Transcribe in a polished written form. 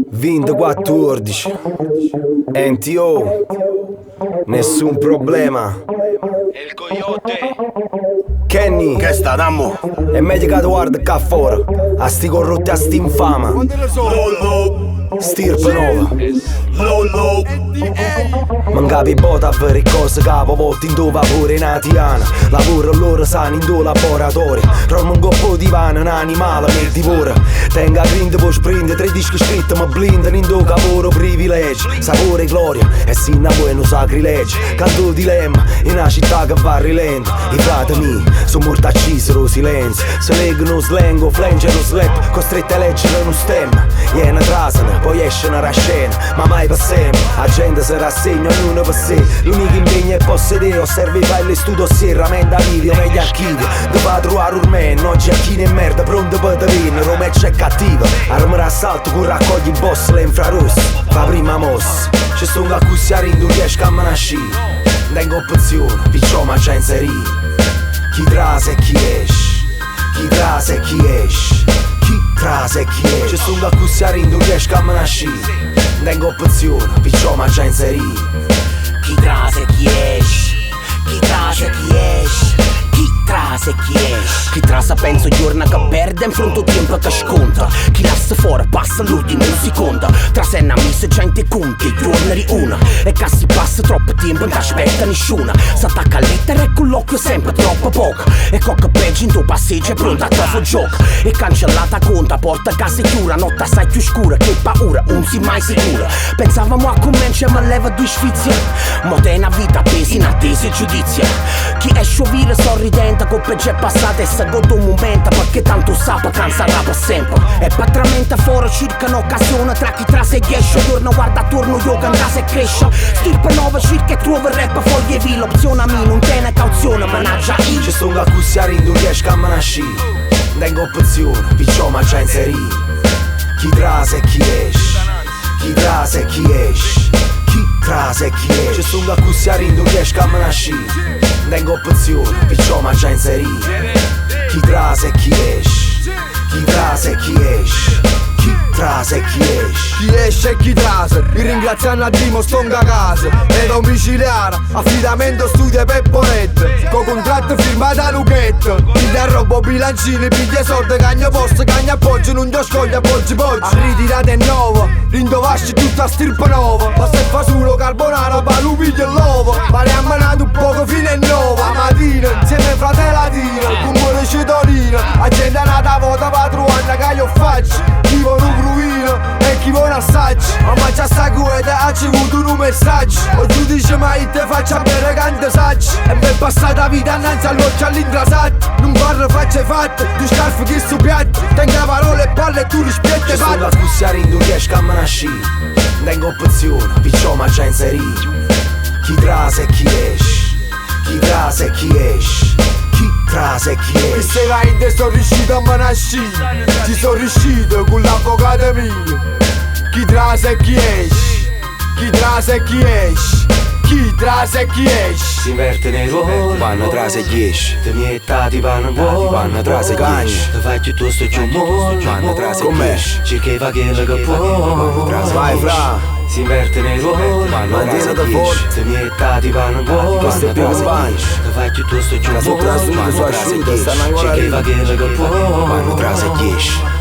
Vind 14 NTO, nessun problema. El Coyote Kenny, Che sta, dammo? è meglio che guarda qua fuori a sti corrotti, a sti infama. Stirpe nova Lolo. Mancavi bota a fare cose capo volti in dove pure natiana. Lavoro loro sani in due laboratori. Romo un coppo di vano, un animale mi divora. Tenga grind poi sprint, 3 dischi scritti mi blindano in due lavoro privilegi. Sapore e gloria e sinna bueno sacrilegi. Canto dilemma in una città che va a rilento. I frati miei sono morti accisi lo silenzio. Se leggono slang, flangero slap, costretti a leggere uno stemma. Iena trasano, poi escono a scena, ma mai per sempre. La gente si rassegna, ognuno per sé. L'unico impegno è possedere, osserva i file, studio serramenta video, meglio archivi. Dove trovare un man, oggi a chi ne merda, pronto per te venire, Roma è cattiva. Arma d'assalto, con raccogli il boss, le infrarossi. Fa prima mossa, ci sono a cussiare in 10 che me nasci. Tengo opzione, picciò ma già inserito. Chi trase e chi esce, chi trase e chi esce, chi trase e chi esce. Ci sono a cussiare in 10 che me nasci. Tengo opzione, picciò ma già inserito. Chi trase chi esce, chi trase chi esce, chi trase chi esce. Chi trasa penso giorno che perde in fronte al tempo che sconta. Chi lascia fuori passa l'ultimo secondo. Trasenna messa gente conti, giorni di una. E che si passa troppo tempo non ti aspetta nessuna. S'attacca a lettere e colloquio sempre troppo poco. E cocca peggio in tuo passeggio è pronta a troppo gioco. E cancellata conta, porta casa chiura. Notte assai più scura, che paura, non si mai sicura. Pensavamo a cominciare ma leva due sfizie. Ma te una vita pesi in attesa e giudizio. Chi è sciovire sorridente, con peggio è passata e se gode un momento. Perché tanto sape cansarà per sempre. E patramenta fuori circa un'occasione. Tra chi trase e esce, torna guarda attorno, io cantase e cresce. Stirpe nuova circa e trova rap, foglie vi l'opzione a me non tiene cauzione, managgia io. Ci sono a cussiare in 10 che me nasci. Tengo opzione, picciò ma già inserito. Chi trase e chi esce, chi trase e chi esce, chi trase e chi esce. Ci sono a cussiare in 10 che me nasci. Tengo opzione, picciò ma già inserito. Chi trase e chi esce, chi trase e chi esce, chi trase e chi esce. Chi esce e chi trase, mi ringraziano a Dimo stonga casa. E domiciliare, affidamento studio e pepponette. Con contratto firmato a Luchetto. Piglia robo bilancini, piglia soldi, cagna posto, cagna appoggio. Non ti scoglia, appoggi poggi. A ritirate è nuovo, rindovasci tutta stirpa nuova. Ma se fa solo carbonara, palu piglia e l'uovo. Parliamo un poco fino a 9. A mattina, insieme fratelli latino, come le cittadine. A gente nata vota patruana che io faccio. Chi vuole un provino e chi vuole assaggi. Ma già sta guida ha ricevuto un messaggio. O giudice mai te faccia bere cante saggi. E per passata vita annanzi all'occhio all'intrasato. Non parlo facce fatte, tu scarfi che su piatti. Tenga parole e palle e tu rispietti e fatti. Ci sono a cussiare in 10 che me nasci. Tengo opzione, picciò ma già inserito. Chi trase e chi esce, chi trase e chi esce, chi trase e chi esce. Queste vaide sono riuscito a me nascere. Ci sono riuscito con l'avvocato mio. Chi trase e chi esce, chi trase e chi esce, chi trase e chi esce. Si inverte nei ruoli, vanno trase e chi esce. Te miei tati vanno vuoi, vanno trase e chi esce. Te fai piuttosto giù mo, vanno trase e chi esce. Cerca quello che può, vanno trase e chi esce. Si inverte nei ruoli, vanno trase e chi esce. Te miei tati vanno vuoi, vanno trase e chi esce. Te fai piuttosto giù mo, vanno trase e chi esce. Cerca quello che può, vanno trase e chi esce.